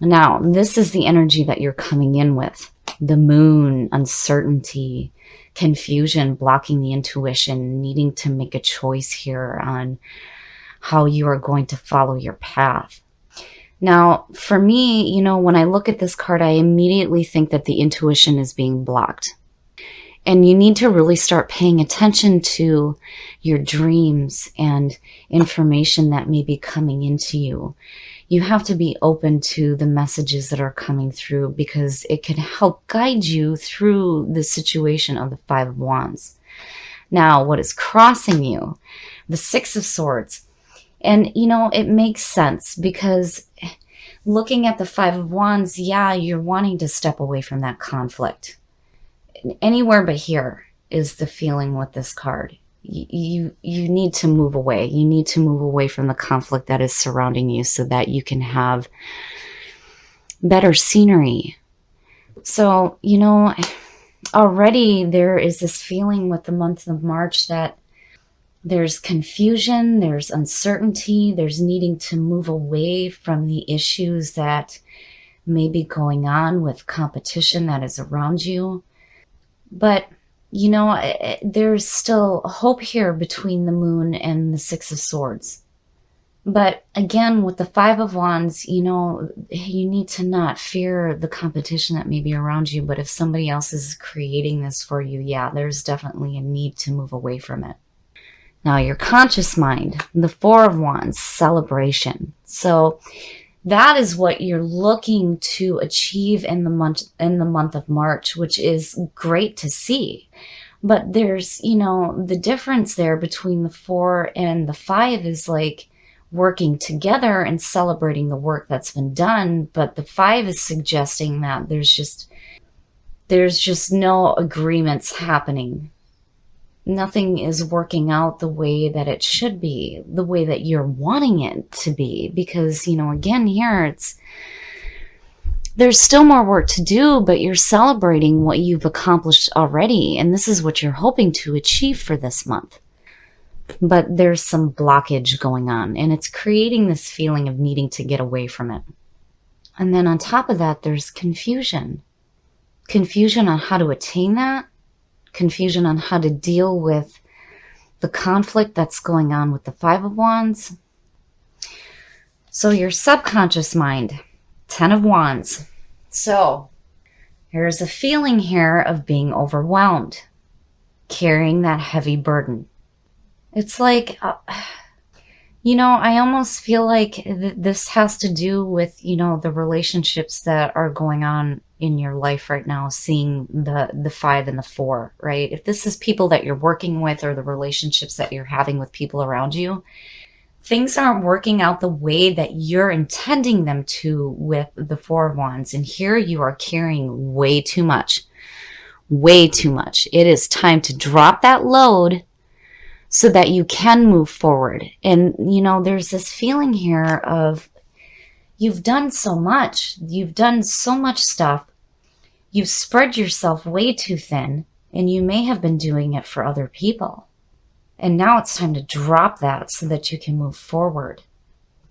Now, this is the energy that you're coming in with. The moon, uncertainty, confusion, blocking the intuition, needing to make a choice here on how you are going to follow your path. Now, for me, when I look at this card, I immediately think that the intuition is being blocked. And you need to really start paying attention to your dreams and information that may be coming into you. You have to be open to the messages that are coming through, because it can help guide you through the situation of the Five of Wands. Now, what is crossing you? The Six of Swords. And, it makes sense, because looking at the Five of Wands, yeah, you're wanting to step away from that conflict. Anywhere but here is the feeling with this card. You need to move away. You need to move away from the conflict that is surrounding you so that you can have better scenery. So, already there is this feeling with the month of March that there's confusion, there's uncertainty, there's needing to move away from the issues that may be going on with competition that is around you. But there's still hope here between the moon and the Six of Swords. But again, with the Five of Wands, you need to not fear the competition that may be around you. But if somebody else is creating this for you, yeah, there's definitely a need to move away from it. Now, your conscious mind, the Four of Wands, celebration. So that is what you're looking to achieve in the month of March, which is great to see. But there's, the difference there between the 4 and the 5 is like working together and celebrating the work that's been done. But the 5 is suggesting that there's just no agreements happening. Nothing is working out the way that it should be, the way that you're wanting it to be. Because, again, here there's still more work to do, but you're celebrating what you've accomplished already. And this is what you're hoping to achieve for this month. But there's some blockage going on, and it's creating this feeling of needing to get away from it. And then on top of that, there's confusion. Confusion on how to attain that. Confusion on how to deal with the conflict that's going on with the Five of Wands. So your subconscious mind, 10 of Wands. So there's a feeling here of being overwhelmed, carrying that heavy burden. It's like, I almost feel like this has to do with, the relationships that are going on in your life right now, seeing the 5 and the 4, right? If this is people that you're working with or the relationships that you're having with people around you, things aren't working out the way that you're intending them to with the 4 of Wands. And here you are carrying way too much. Way too much. It is time to drop that load so that you can move forward. And, there's this feeling here of you've done so much. You've done so much stuff. You've spread yourself way too thin, and you may have been doing it for other people. And now it's time to drop that so that you can move forward.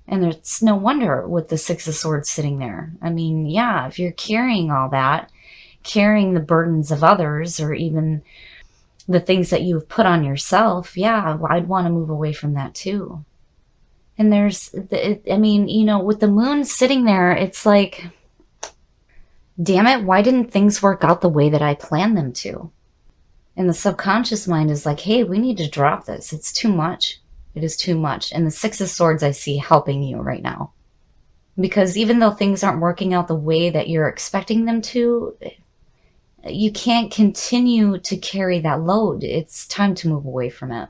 And it's no wonder with the Six of Swords sitting there. I mean, yeah, if you're carrying all that, carrying the burdens of others, or even the things that you've put on yourself, yeah, I'd want to move away from that too. And with the moon sitting there, it's like, damn it, why didn't things work out the way that I planned them to? And the subconscious mind is like, hey, we need to drop this. It's too much. It is too much. And the Six of Swords I see helping you right now. Because even though things aren't working out the way that you're expecting them to, you can't continue to carry that load. It's time to move away from it.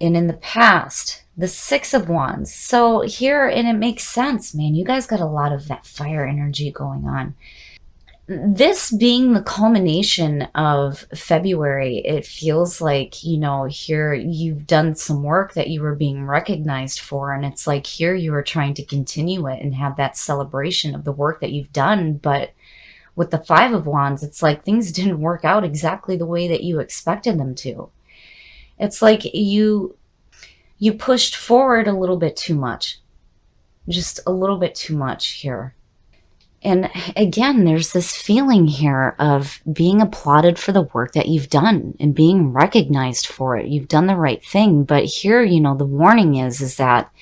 And in the past, the Six of Wands. So here, and it makes sense, man. You guys got a lot of that fire energy going on. This being the culmination of February, it feels like, here you've done some work that you were being recognized for. And it's like here you are trying to continue it and have that celebration of the work that you've done. But with the Five of Wands, it's like things didn't work out exactly the way that you expected them to. It's like you pushed forward a little bit too much. Just a little bit too much here. And again, there's this feeling here of being applauded for the work that you've done and being recognized for it. You've done the right thing. But here, the warning is that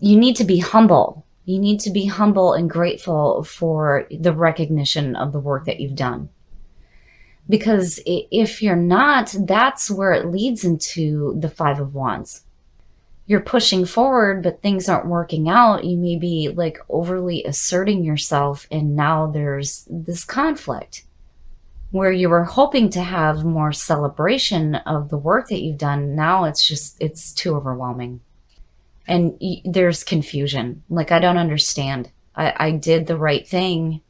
you need to be humble. You need to be humble and grateful for the recognition of the work that you've done. Because if you're not, that's where it leads into the Five of Wands. You're pushing forward, but things aren't working out. You may be like overly asserting yourself, and now there's this conflict where you were hoping to have more celebration of the work that you've done. Now it's too overwhelming. And there's confusion. Like, I don't understand. I did the right thing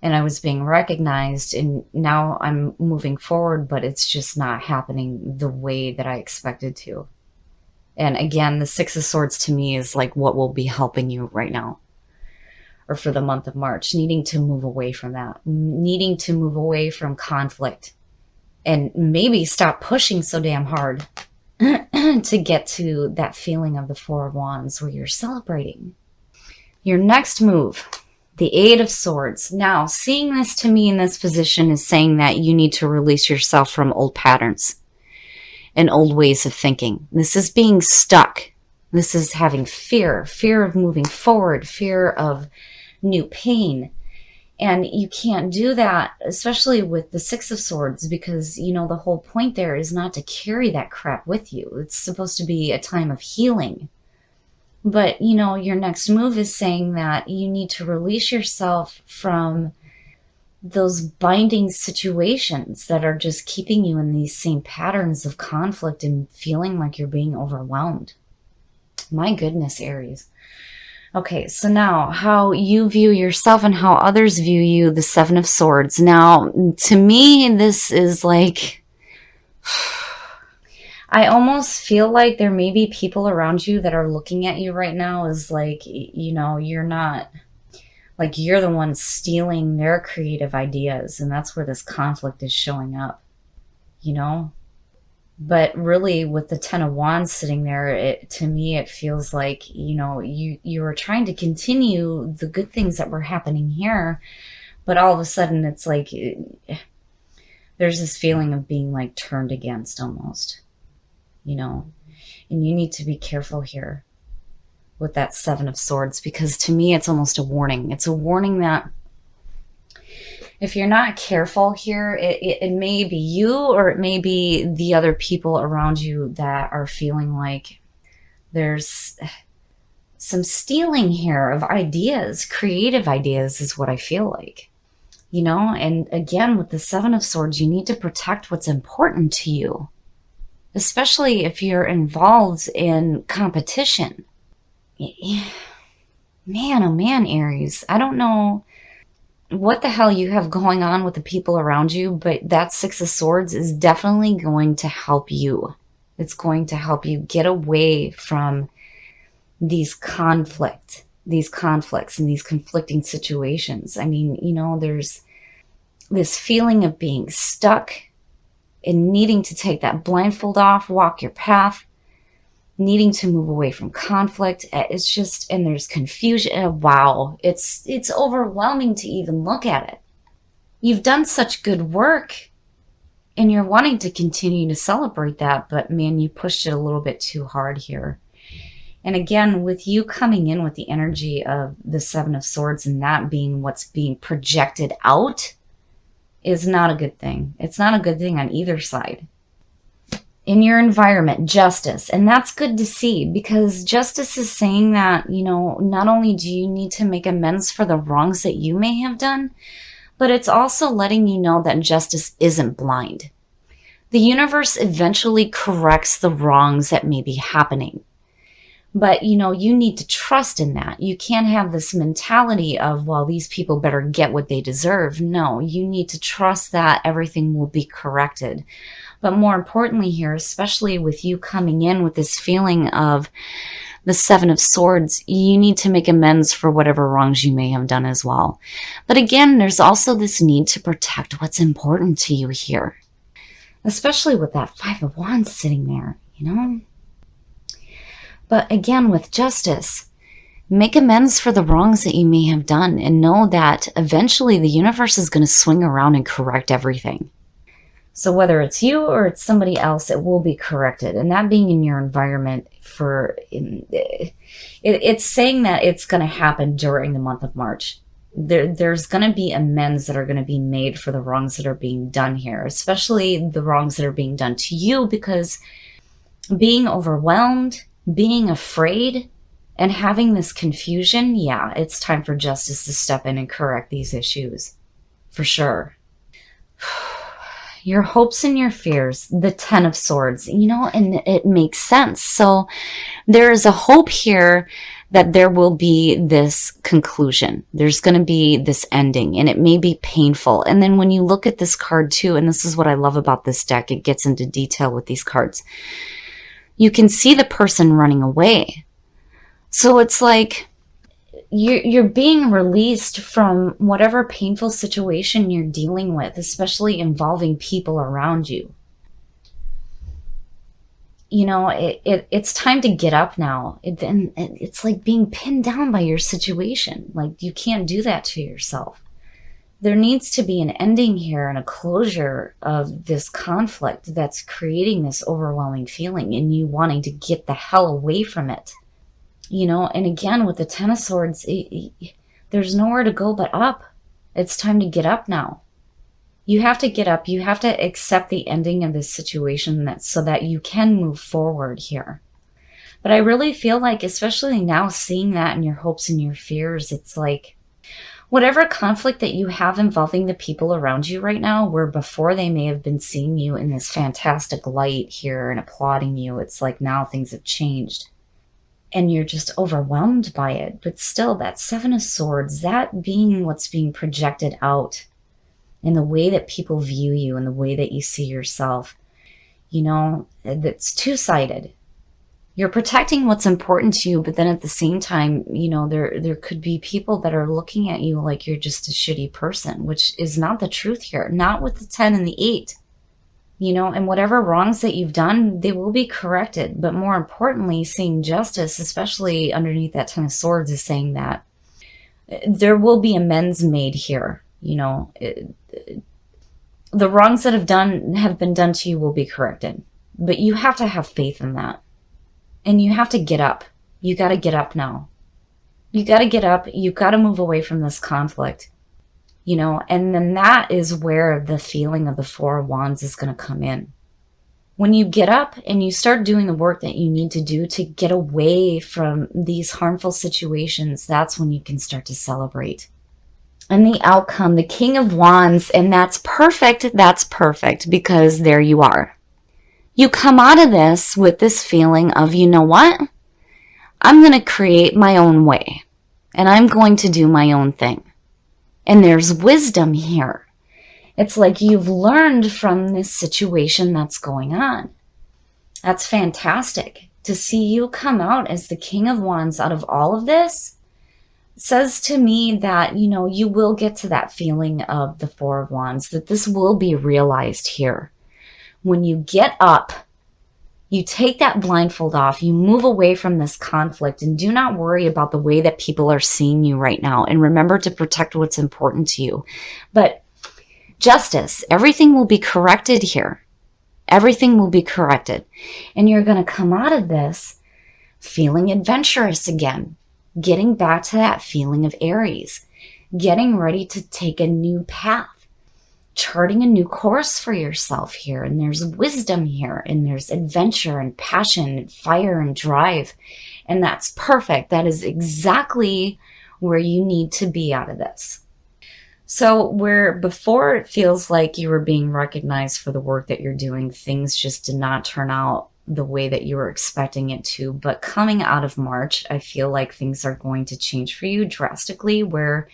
and I was being recognized, and now I'm moving forward, but it's just not happening the way that I expected to. And again, the Six of Swords to me is like what will be helping you right now, or for the month of March, needing to move away from that, needing to move away from conflict, and maybe stop pushing so damn hard to get to that feeling of the Four of Wands where you're celebrating. Your next move, the Eight of Swords. Now, seeing this to me in this position is saying that you need to release yourself from old patterns and old ways of thinking. This is being stuck. This is having fear of moving forward, fear of new pain. And you can't do that, especially with the Six of Swords, because, the whole point there is not to carry that crap with you. It's supposed to be a time of healing. But, your next move is saying that you need to release yourself from those binding situations that are just keeping you in these same patterns of conflict and feeling like you're being overwhelmed. My goodness, Aries. Okay, so now how you view yourself and how others view you, the Seven of Swords. Now, to me, this is like, I almost feel like there may be people around you that are looking at you right now as like, you're not, like you're the one stealing their creative ideas. And that's where this conflict is showing up, But really, with the Ten of Wands sitting there, to me, it feels like, you were trying to continue the good things that were happening here. But all of a sudden, it's like there's this feeling of being like turned against almost, And you need to be careful here with that Seven of Swords, because to me, it's almost a warning. It's a warning that if you're not careful here, it may be you, or it may be the other people around you that are feeling like there's some stealing here of ideas. Creative ideas is what I feel like, And again, with the Seven of Swords, you need to protect what's important to you, especially if you're involved in competition. Man, oh man, Aries. I don't know what the hell you have going on with the people around you, but that Six of Swords is definitely going to help you. It's going to help you get away from these conflicts and these conflicting situations. I mean, there's this feeling of being stuck and needing to take that blindfold off, walk your path, needing to move away from conflict. It's just, and there's confusion. Wow. It's overwhelming to even look at it. You've done such good work and you're wanting to continue to celebrate that, but man, you pushed it a little bit too hard here. And again, with you coming in with the energy of the Seven of Swords and that being what's being projected out is not a good thing. It's not a good thing on either side. In your environment, justice. And that's good to see, because justice is saying that, not only do you need to make amends for the wrongs that you may have done, but it's also letting you know that justice isn't blind. The universe eventually corrects the wrongs that may be happening. But, you need to trust in that. You can't have this mentality of, well, these people better get what they deserve. No, you need to trust that everything will be corrected. But more importantly here, especially with you coming in with this feeling of the Seven of Swords, you need to make amends for whatever wrongs you may have done as well. But again, there's also this need to protect what's important to you here, especially with that Five of Wands sitting there, But again, with justice, Make amends for the wrongs that you may have done, and know that eventually the universe is going to swing around and correct everything. So whether it's you or it's somebody else, it will be corrected. And that being in your environment it's saying that it's going to happen during the month of March. There's going to be amends that are going to be made for the wrongs that are being done here, especially the wrongs that are being done to you, because being overwhelmed, being afraid, and having this confusion, yeah, it's time for justice to step in and correct these issues. For sure. Your hopes and your fears, the 10 of Swords, and it makes sense. So there is a hope here that there will be this conclusion. There's going to be this ending, and it may be painful. And then when you look at this card too, and this is what I love about this deck, it gets into detail with these cards. You can see the person running away. So it's like you're being released from whatever painful situation you're dealing with, especially involving people around you. It's time to get up now. It's like being pinned down by your situation. Like, you can't do that to yourself. There needs to be an ending here and a closure of this conflict that's creating this overwhelming feeling and you wanting to get the hell away from it. And again, with the 10 of Swords, there's nowhere to go but up. It's time to get up now. You have to get up. You have to accept the ending of this situation so that you can move forward here. But I really feel like, especially now, seeing that in your hopes and your fears, it's like whatever conflict that you have involving the people around you right now, where before they may have been seeing you in this fantastic light here and applauding you, it's like now things have changed. And you're just overwhelmed by it. But still, that 7 of Swords, that being what's being projected out in the way that people view you and the way that you see yourself, that's two-sided. You're protecting what's important to you, but then at the same time, there could be people that are looking at you like you're just a shitty person, which is not the truth here. Not with the 10 and the 8. And whatever wrongs that you've done, they will be corrected. But more importantly, seeing justice, especially underneath that 10 of Swords, is saying that there will be amends made here. The wrongs that have been done to you will be corrected. But you have to have faith in that. And you have to get up. You got to get up now. You got to get up. You got to move away from this conflict. And then that is where the feeling of the 4 of Wands is going to come in. When you get up and you start doing the work that you need to do to get away from these harmful situations, that's when you can start to celebrate. And the outcome, the King of Wands, and that's perfect. That's perfect, because there you are. You come out of this with this feeling of, you know what? I'm going to create my own way, and I'm going to do my own thing. And there's wisdom here. It's like you've learned from this situation that's going on. That's fantastic. To see you come out as the King of Wands out of all of this says to me that, you will get to that feeling of the 4 of Wands, that this will be realized here. When you get up, you take that blindfold off, you move away from this conflict, and do not worry about the way that people are seeing you right now. And remember to protect what's important to you. But justice, everything will be corrected here. Everything will be corrected. And you're going to come out of this feeling adventurous again, getting back to that feeling of Aries, getting ready to take a new path. Charting a new course for yourself here. And there's wisdom here, and there's adventure and passion and fire and drive. And that's perfect. That is exactly where you need to be out of this. So where before it feels like you were being recognized for the work that you're doing, things just did not turn out the way that you were expecting it to. But coming out of March, I feel like things are going to change for you drastically, where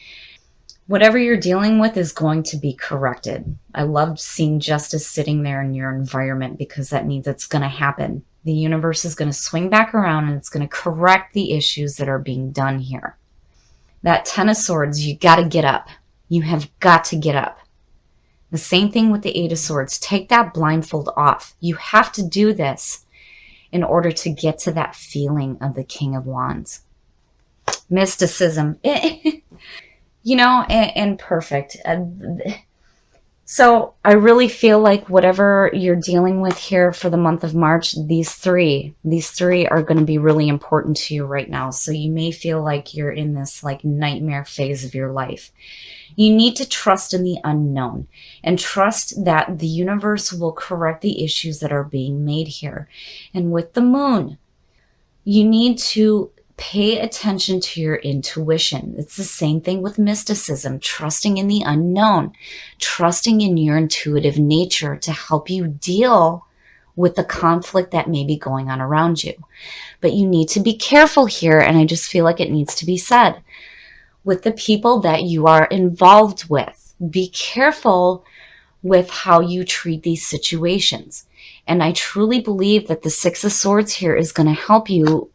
whatever you're dealing with is going to be corrected. I love seeing justice sitting there in your environment, because that means it's going to happen. The universe is going to swing back around and it's going to correct the issues that are being done here. That 10 of Swords, you got to get up. You have got to get up. The same thing with the 8 of Swords. Take that blindfold off. You have to do this in order to get to that feeling of the King of Wands. mysticism. And perfect. So I really feel like whatever you're dealing with here for the month of March, these three are going to be really important to you right now. So you may feel like you're in this like nightmare phase of your life. You need to trust in the unknown and trust that the universe will correct the issues that are being made here. And with the moon, you need to pay attention to your intuition. It's the same thing with mysticism, trusting in the unknown, trusting in your intuitive nature to help you deal with the conflict that may be going on around you. But you need to be careful here, and I just feel like it needs to be said, with the people that you are involved with. Be careful with how you treat these situations. And I truly believe that the Six of Swords here is going to help you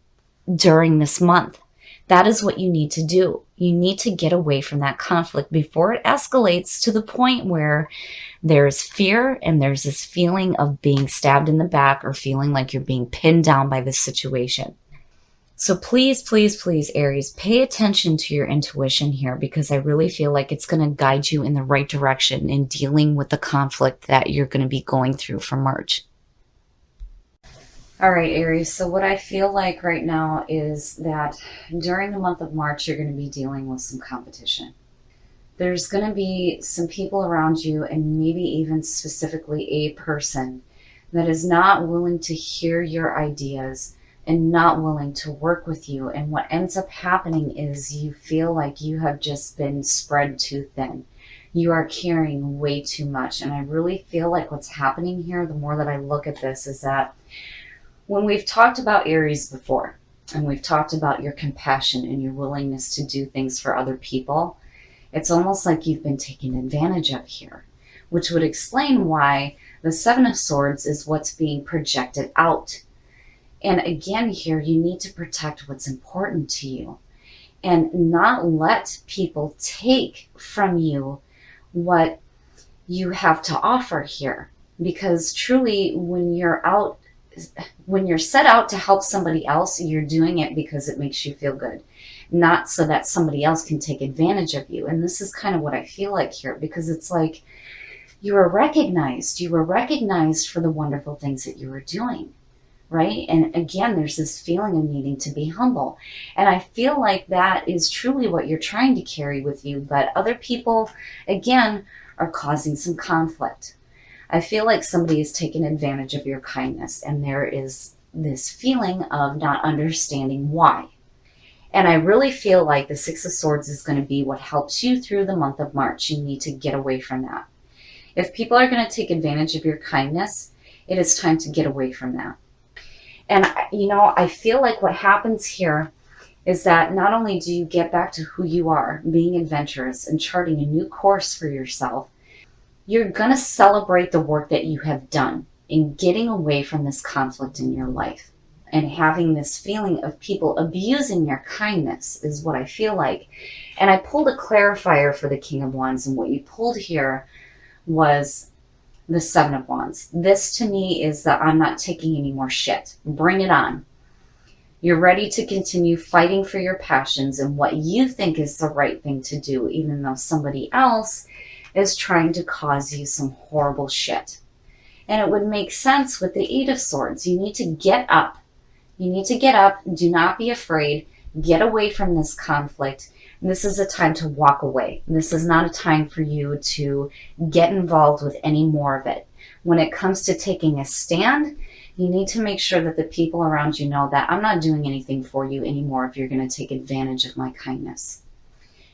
during this month. That is what you need to do. You need to get away from that conflict before it escalates to the point where there's fear and there's this feeling of being stabbed in the back or feeling like you're being pinned down by this situation. So please, please, please, Aries, pay attention to your intuition here, because I really feel like it's going to guide you in the right direction in dealing with the conflict that you're going to be going through for March. All right, Aries, so what I feel like right now is that during the month of March, you're going to be dealing with some competition. There's going to be some people around you, and maybe even specifically a person that is not willing to hear your ideas and not willing to work with you. And what ends up happening is you feel like you have just been spread too thin. You are carrying way too much. And I really feel like what's happening here, the more that I look at this, is that when we've talked about Aries before, and we've talked about your compassion and your willingness to do things for other people, it's almost like you've been taken advantage of here, which would explain why the Seven of Swords is what's being projected out. And again here, you need to protect what's important to you and not let people take from you what you have to offer here. Because truly, when you're set out to help somebody else, you're doing it because it makes you feel good, not so that somebody else can take advantage of you. And this is kind of what I feel like here, because it's like you were recognized for the wonderful things that you were doing, right? And again, there's this feeling of needing to be humble. And I feel like that is truly what you're trying to carry with you. But other people, again, are causing some conflict. I feel like somebody is taking advantage of your kindness, and there is this feeling of not understanding why. And I really feel like the Six of Swords is going to be what helps you through the month of March. You need to get away from that. If people are going to take advantage of your kindness, it is time to get away from that. And, I feel like what happens here is that not only do you get back to who you are, being adventurous and charting a new course for yourself, you're going to celebrate the work that you have done in getting away from this conflict in your life. And having this feeling of people abusing your kindness is what I feel like. And I pulled a clarifier for the King of Wands, and what you pulled here was the Seven of Wands. This to me is that I'm not taking any more shit. Bring it on. You're ready to continue fighting for your passions and what you think is the right thing to do, even though somebody else is trying to cause you some horrible shit. And it would make sense with the Eight of Swords. You need to get up. You need to get up. Do not be afraid. Get away from this conflict. This is a time to walk away. This is not a time for you to get involved with any more of it. When it comes to taking a stand, you need to make sure that the people around you know that I'm not doing anything for you anymore if you're going to take advantage of my kindness.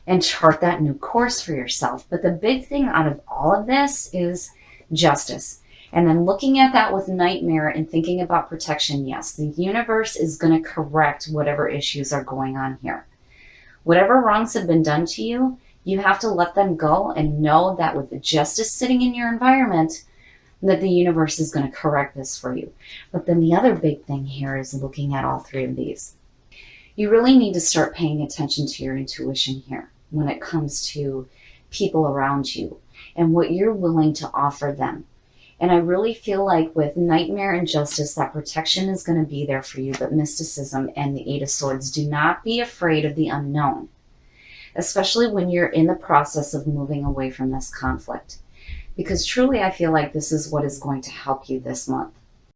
And chart that new course for yourself. But the big thing out of all of this is justice. And then looking at that with nightmare and thinking about protection, yes, the universe is going to correct whatever issues are going on here. Whatever wrongs have been done to you, you have to let them go and know that with the justice sitting in your environment, that the universe is going to correct this for you. But then the other big thing here is looking at all three of these. You really need to start paying attention to your intuition here when it comes to people around you and what you're willing to offer them. And I really feel like with Nightmare and Justice, that protection is going to be there for you. But Mysticism and the Eight of Swords, do not be afraid of the unknown, especially when you're in the process of moving away from this conflict. Because truly, I feel like this is what is going to help you this month.